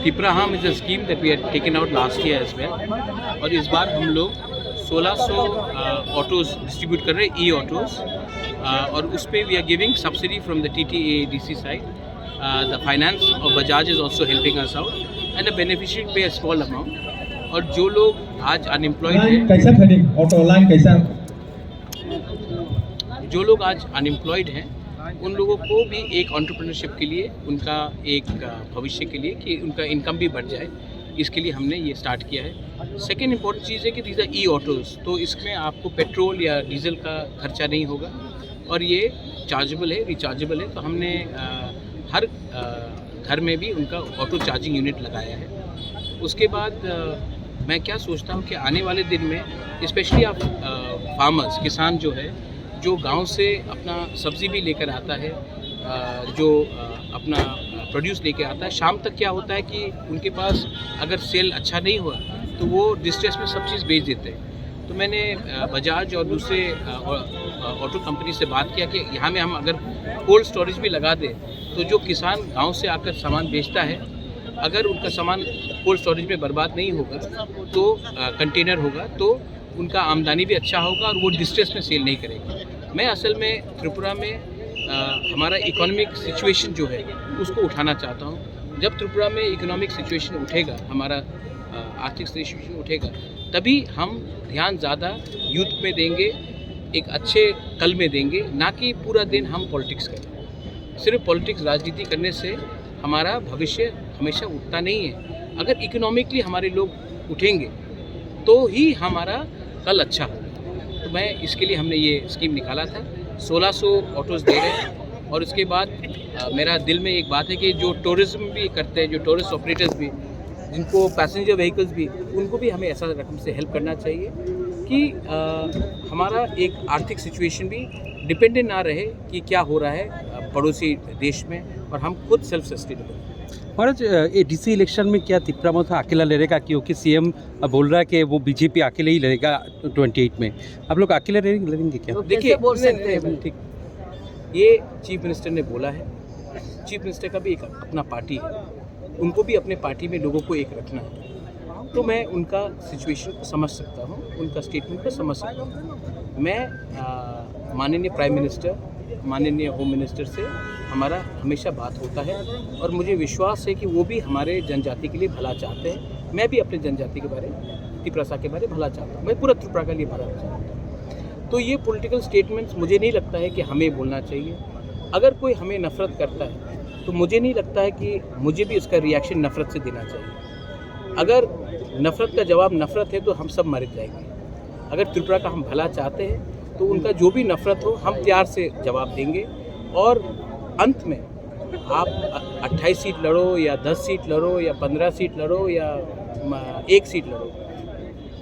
Tipraham is a scheme that we had taken out last year as well. और इस बार हम लोग 1600 autos distribute कर रहे हैं, ई ऑटोज़, और उस पर we are giving subsidy from the TTADC side. The finance और Bajaj is also helping us out and the beneficiary pay a small amount. और जो लोग आज अनएम्प्लॉयड हैं, कैसा खरीद ऑटो लाइन कैसा, जो लोग आज अनएम्प्लॉयड हैं उन लोगों को भी एक एंटरप्रेन्योरशिप के लिए, उनका एक भविष्य के लिए कि उनका इनकम भी बढ़ जाए, इसके लिए हमने ये स्टार्ट किया है. सेकेंड इंपॉर्टेंट चीज़ है कि दीज आर ई ऑटोज़, तो इसमें आपको पेट्रोल या डीजल का खर्चा नहीं होगा और ये चार्जेबल है, रिचार्जेबल है. तो हमने हर घर में भी उनका ऑटो चार्जिंग यूनिट लगाया है. उसके बाद मैं क्या सोचता हूँ कि आने वाले दिन में स्पेशली आप फार्मर्स, किसान जो है, जो गांव से अपना सब्ज़ी भी लेकर आता है, जो अपना प्रोड्यूस लेकर आता है, शाम तक क्या होता है कि उनके पास अगर सेल अच्छा नहीं हुआ तो वो डिस्ट्रेस में सब चीज़ बेच देते हैं. तो मैंने बजाज और दूसरे ऑटो कंपनी से बात किया कि यहाँ में हम अगर कोल्ड स्टोरेज भी लगा दें तो जो किसान गांव से आकर सामान बेचता है, अगर उनका सामान कोल्ड स्टोरेज में बर्बाद नहीं होगा तो कंटेनर होगा, तो उनका आमदनी भी अच्छा होगा और वो डिस्ट्रेस में सेल नहीं करेगा. मैं असल में त्रिपुरा में हमारा इकोनॉमिक सिचुएशन जो है उसको उठाना चाहता हूँ. जब त्रिपुरा में इकोनॉमिक सिचुएशन उठेगा, हमारा आर्थिक सिचुएशन उठेगा, तभी हम ध्यान ज़्यादा यूथ में देंगे, एक अच्छे कल में देंगे, ना कि पूरा दिन हम पॉलिटिक्स करें. सिर्फ पॉलिटिक्स, राजनीति करने से हमारा भविष्य हमेशा उठता नहीं है. अगर इकोनॉमिकली हमारे लोग उठेंगे तो ही हमारा कल अच्छा होगा. तो मैं इसके लिए हमने ये स्कीम निकाला था. 1600 ऑटोज़ दे रहे हैं. और उसके बाद मेरा दिल में एक बात है कि जो टूरिज़्म भी करते हैं, जो टूरिस्ट ऑपरेटर्स भी, जिनको पैसेंजर व्हीकल्स भी, उनको भी हमें ऐसा रकम से हेल्प करना चाहिए कि हमारा एक आर्थिक सिचुएशन भी डिपेंडेंट ना रहे कि क्या हो रहा है पड़ोसी देश में, और हम खुद सेल्फ सस्टेनेबल. महाराज, ये डीसी इलेक्शन में क्या तिप्रामोथ अकेला लड़ेगा? क्योंकि सीएम बोल रहा है कि वो बीजेपी अकेले ही लड़ेगा 28 में. आप लोग अकेले लड़ेंगे क्या? देखिए, बोल सकते हैं ठीक, ये चीफ मिनिस्टर ने बोला है. चीफ मिनिस्टर का भी एक अपना पार्टी है, उनको भी अपने पार्टी में लोगों को एक रखना है. तो मैं उनका सिचुएशन को समझ सकता हूँ, उनका स्टेटमेंट को समझ सकता हूँ. मैं माननीय प्राइम मिनिस्टर, माननीय होम मिनिस्टर से हमारा हमेशा बात होता है और मुझे विश्वास है कि वो भी हमारे जनजाति के लिए भला चाहते हैं. मैं भी अपने जनजाति के बारे, त्रिपुरा के बारे भला चाहता हूँ. मैं पूरा त्रिपुरा के लिए भला चाहता हूँ. तो ये पॉलिटिकल स्टेटमेंट्स मुझे नहीं लगता है कि हमें बोलना चाहिए. अगर कोई हमें नफ़रत करता है तो मुझे नहीं लगता है कि मुझे भी उसका रिएक्शन नफ़रत से देना चाहिए. अगर नफ़रत का जवाब नफ़रत है तो हम सब मर जाएंगे. अगर त्रिपुरा का हम भला चाहते हैं तो उनका जो भी नफ़रत हो हम प्यार से जवाब देंगे. और अंत में आप 28 सीट लड़ो या 10 सीट लड़ो या 15 सीट लड़ो या 1 सीट लड़ो,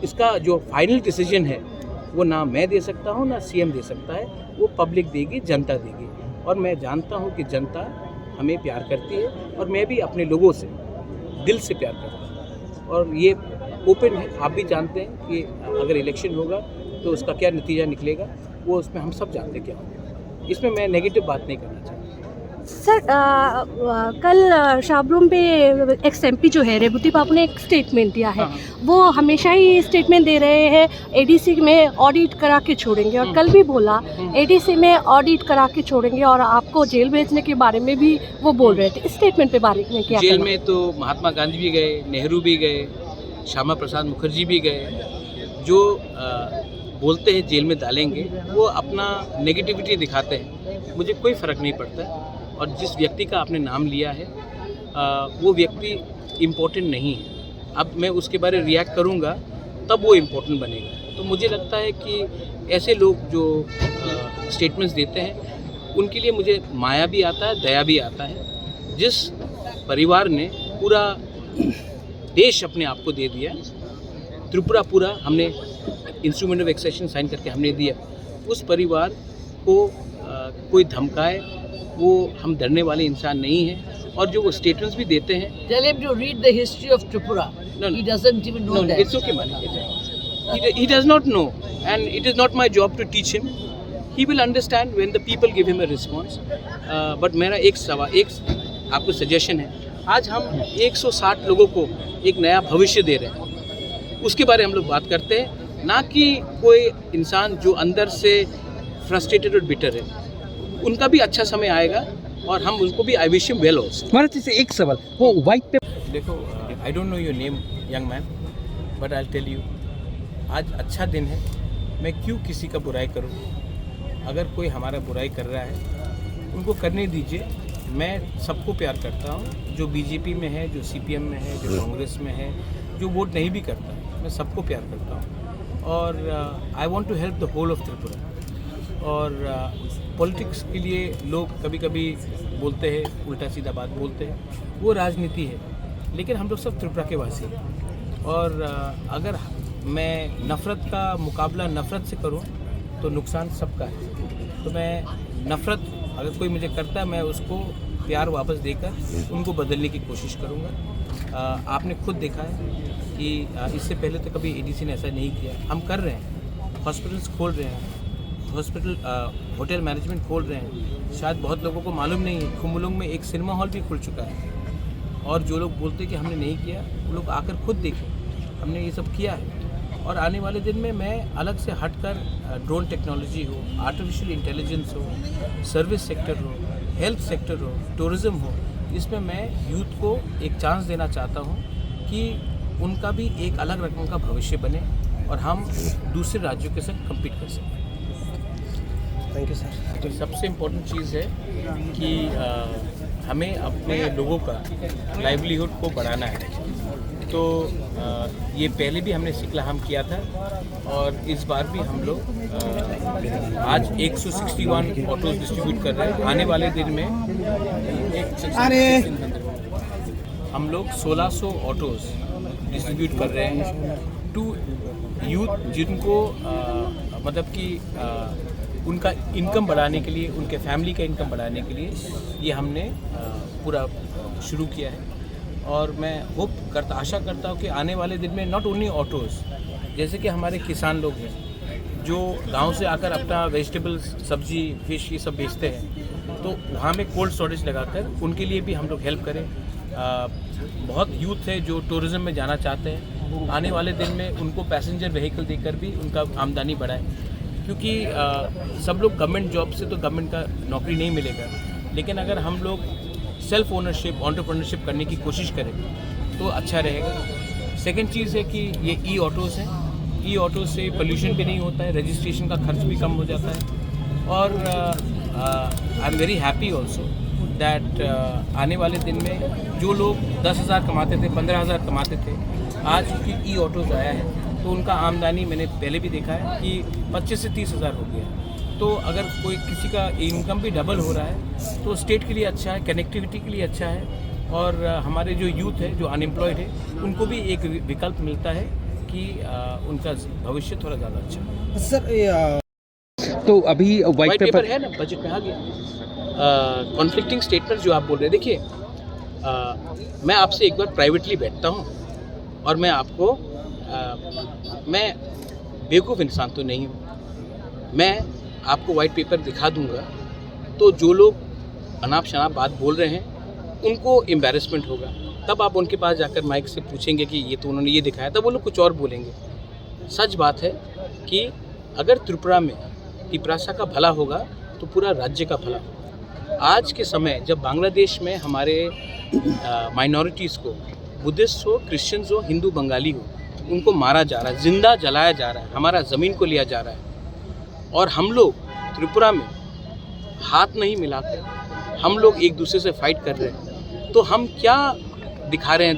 इसका जो फाइनल डिसीजन है वो ना मैं दे सकता हूँ, ना सीएम दे सकता है. वो पब्लिक देगी, जनता देगी. और मैं जानता हूँ कि जनता हमें प्यार करती है और मैं भी अपने लोगों से दिल से प्यार करता हूँ. और ये ओपन है, आप भी जानते हैं कि अगर इलेक्शन होगा तो उसका क्या नतीजा निकलेगा, वो उसमें हम सब जानते क्या होगा. इसमें मैं नेगेटिव बात नहीं करना चाहता. सर, कल शाबरूम पे एक्स एमपी जो है रेवती बाबू ने एक स्टेटमेंट दिया है. वो हमेशा ही स्टेटमेंट दे रहे हैं एडीसी में ऑडिट करा के छोड़ेंगे, और कल भी बोला एडीसी में ऑडिट करा के छोड़ेंगे और आपको जेल भेजने के बारे में भी वो बोल रहे थे. इस स्टेटमेंट पे बारे में क्या? जेल में तो महात्मा गांधी भी गए, नेहरू भी गए, श्यामा प्रसाद मुखर्जी भी गए. जो बोलते हैं जेल में डालेंगे वो अपना नेगेटिविटी दिखाते हैं. मुझे कोई फ़र्क नहीं पड़ता. और जिस व्यक्ति का आपने नाम लिया है वो व्यक्ति इम्पोर्टेंट नहीं है. अब मैं उसके बारे में रिएक्ट करूँगा तब वो इम्पोर्टेंट बनेगा. तो मुझे लगता है कि ऐसे लोग जो स्टेटमेंट्स देते हैं उनके लिए मुझे माया भी आता है, दया भी आता है. जिस परिवार ने पूरा देश अपने आप को दे दिया, त्रिपुरा पूरा हमने इंस्ट्रूमेंट ऑफ एक्सेशन साइन करके हमने दिया, उस परिवार को कोई धमकाए, वो हम डरने वाले इंसान नहीं हैं. और जो वो स्टेटमेंट्स भी देते हैं, Tell him to read the history of Tripura. No, he doesn't even know that. It's okay, man. He does not know, and it is not my job to teach him. He will understand when the people give him a response. But मेरा एक आपको suggestion है आज हम 160 लोगों को एक नया भविष्य दे रहे हैं, उसके बारे में हम लोग बात करते हैं, ना कि कोई इंसान जो अंदर से फ्रस्ट्रेटेड और बिटर है। उनका भी अच्छा समय आएगा और हम उनको भी I wish him well also. Maharaj ji से एक सवाल, वो व्हाइट पेपर देखो, I don't know your name young man, but I tell you, आज अच्छा दिन है, मैं क्यों किसी का बुराई करूँ। अगर कोई हमारा बुराई कर रहा है उनको करने दीजिए। मैं सबको प्यार करता हूँ, जो बीजेपी में है, जो सीपीएम में है, जो कांग्रेस में है, जो वोट नहीं भी करता, मैं सबको प्यार करता हूँ। और I want to help the whole of Tripura. और पॉलिटिक्स के लिए लोग कभी कभी बोलते हैं, उल्टा सीधा बात बोलते हैं, वो राजनीति है, लेकिन हम लोग सब त्रिपुरा के वासी हैं। और अगर मैं नफ़रत का मुकाबला नफ़रत से करूं तो नुकसान सबका है। तो मैं नफ़रत अगर कोई मुझे करता है, मैं उसको प्यार वापस देकर उनको बदलने की कोशिश करूंगा। आपने खुद देखा है कि इससे पहले तो कभी एडीसी ने ऐसा नहीं किया। हम कर रहे हैं, हॉस्पिटल्स खोल रहे हैं, होटल मैनेजमेंट खोल रहे हैं। शायद बहुत लोगों को मालूम नहीं है, खुम्बुलुंग में एक सिनेमा हॉल भी खुल चुका है। और जो लोग बोलते हैं कि हमने नहीं किया, वो लोग आकर खुद देखें, हमने ये सब किया है। और आने वाले दिन में मैं अलग से हटकर ड्रोन टेक्नोलॉजी हो, आर्टिफिशियल इंटेलिजेंस हो, सर्विस सेक्टर हो, हेल्थ सेक्टर हो, टूरिज़्म हो, इसमें मैं यूथ को एक चांस देना चाहता हूँ कि उनका भी एक अलग रकम का भविष्य बने और हम दूसरे राज्यों के साथ कम्पीट कर सकें। Thank you sir. तो सबसे इम्पोर्टेंट चीज़ है कि हमें अपने लोगों का लाइवलीहुड को बढ़ाना है। तो ये पहले भी हमने सिकलाहम किया था और इस बार भी हम लोग आज 161 ऑटोज डिस्ट्रीब्यूट कर रहे हैं। आने वाले दिन में हम लोग 1600 ऑटोज डिस्ट्रीब्यूट कर रहे हैं टू यूथ, जिनको मतलब कि उनका इनकम बढ़ाने के लिए, उनके फैमिली का इनकम बढ़ाने के लिए ये हमने पूरा शुरू किया है। और मैं आशा करता हूँ कि आने वाले दिन में नॉट ओनली ऑटोज़, जैसे कि हमारे किसान लोग हैं जो गांव से आकर अपना वेजिटेबल्स, सब्जी, फिश ये सब बेचते हैं, तो वहाँ में कोल्ड स्टोरेज लगाकर उनके लिए भी हम लोग हेल्प करें। बहुत यूथ है जो टूरिज़्म में जाना चाहते हैं, आने वाले दिन में उनको पैसेंजर व्हीकल देकर भी उनका आमदनी बढ़ाएं, क्योंकि सब लोग गवर्नमेंट जॉब से तो गवर्नमेंट का नौकरी नहीं मिलेगा, लेकिन अगर हम लोग सेल्फ ओनरशिप, एंटरप्रेन्योरशिप करने की कोशिश करें तो अच्छा रहेगा। सेकंड चीज़ है कि ये ई ऑटोज़ हैं, ई ऑटोज़ से पोल्यूशन भी नहीं होता है, रजिस्ट्रेशन का खर्च भी कम हो जाता है। और I am very happy also that आने वाले दिन में जो लोग 10,000 कमाते थे, 15,000 कमाते थे, आज क्योंकि ई ऑटोज़ आया है तो उनका आमदनी मैंने पहले भी देखा है कि 25 से 30,000 हो गया है। तो अगर कोई किसी का इनकम भी डबल हो रहा है तो स्टेट के लिए अच्छा है, कनेक्टिविटी के लिए अच्छा है। और हमारे जो यूथ है, जो अनएम्प्लॉयड है, उनको भी एक विकल्प मिलता है कि उनका भविष्य थोड़ा ज़्यादा अच्छा है। सर तो अभी व्हाइट पेपर है ना, बजट में आ गया। कॉन्फ्लिक्टिंग स्टेटमेंट जो आप बोल रहे हैं, देखिए मैं आपसे एक बार प्राइवेटली बैठता हूँ और मैं आपको मैं बेवकूफ़ इंसान तो नहीं हूँ, मैं आपको वाइट पेपर दिखा दूंगा तो जो लोग अनाप शनाप बात बोल रहे हैं उनको एम्बैरेसमेंट होगा। तब आप उनके पास जाकर माइक से पूछेंगे कि ये तो उन्होंने ये दिखाया, तब वो लोग कुछ और बोलेंगे। सच बात है कि अगर त्रिपुरा में तिपरासा का भला होगा तो पूरा राज्य का भला होगा। आज के समय जब बांग्लादेश में हमारे माइनॉरिटीज़ को, बुद्धिस्ट हो, क्रिश्चियंस हो, हिंदू बंगाली हो, उनको मारा जा रहा है, जिंदा जलाया जा रहा है, हमारा ज़मीन को लिया जा रहा है, और हम लोग त्रिपुरा में हाथ नहीं मिलाकर हम लोग एक दूसरे से फाइट कर रहे हैं, तो हम क्या दिखा रहे हैं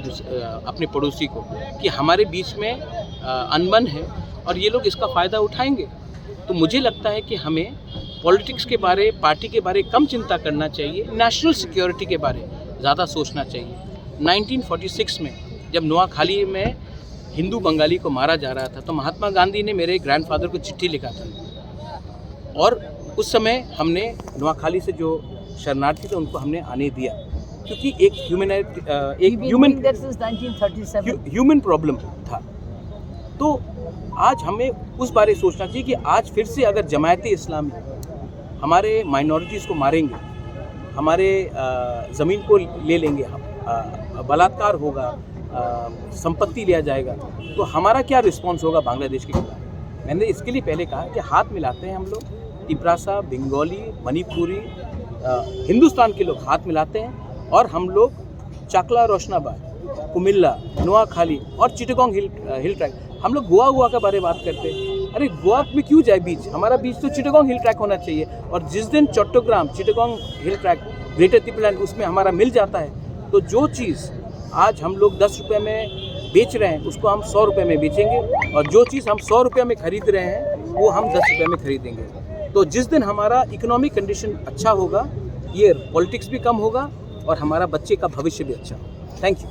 अपने पड़ोसी को कि हमारे बीच में अनबन है और ये लोग इसका फ़ायदा उठाएंगे। तो मुझे लगता है कि हमें पॉलिटिक्स के बारे, पार्टी के बारे कम चिंता करना चाहिए, नेशनल सिक्योरिटी के बारे ज़्यादा सोचना चाहिए। 1946 में जब नोआखाली में हिंदू बंगाली को मारा जा रहा था तो महात्मा गांधी ने मेरे ग्रैंडफादर को चिट्ठी लिखा था, और उस समय हमने नोआखाली से जो शरणार्थी थे उनको हमने आने दिया, क्योंकि एक ह्यूमन प्रॉब्लम था। तो आज हमें उस बारे सोचना चाहिए कि आज फिर से अगर जमायते इस्लामी हमारे माइनॉरिटीज़ को मारेंगे, हमारे ज़मीन को ले लेंगे, हम बलात्कार होगा, संपत्ति लिया जाएगा, तो हमारा क्या रिस्पॉन्स होगा बांग्लादेश के खिलाफ। मैंने इसके लिए पहले कहा कि हाथ मिलाते हैं हम लोग, तिपरासा, बंगाली, मणिपुरी, हिंदुस्तान के लोग हाथ मिलाते हैं और हम लोग चाकला, रोशनाबाद, कुमिल्ला, नोआखाली और चिटगांव हिल ट्रैक, हम लोग गोवा का बारे में बात करते हैं। अरे गोवा में क्यों जाए बीच, हमारा बीच तो चिटगांव हिल ट्रैक होना चाहिए। और जिस दिन चट्टग्राम, चिटगांव हिल ट्रैक, ग्रेटर तिपलैंड उसमें हमारा मिल जाता है, तो जो चीज़ आज हम लोग 10 रुपये में बेच रहे हैं उसको हम 100 रुपये में बेचेंगे, और जो चीज़ हम 100 रुपये में खरीद रहे हैं वो हम 10 रुपये में खरीदेंगे। तो जिस दिन हमारा इकोनॉमिक कंडीशन अच्छा होगा, ये पॉलिटिक्स भी कम होगा और हमारा बच्चे का भविष्य भी अच्छा होगा। Thank you.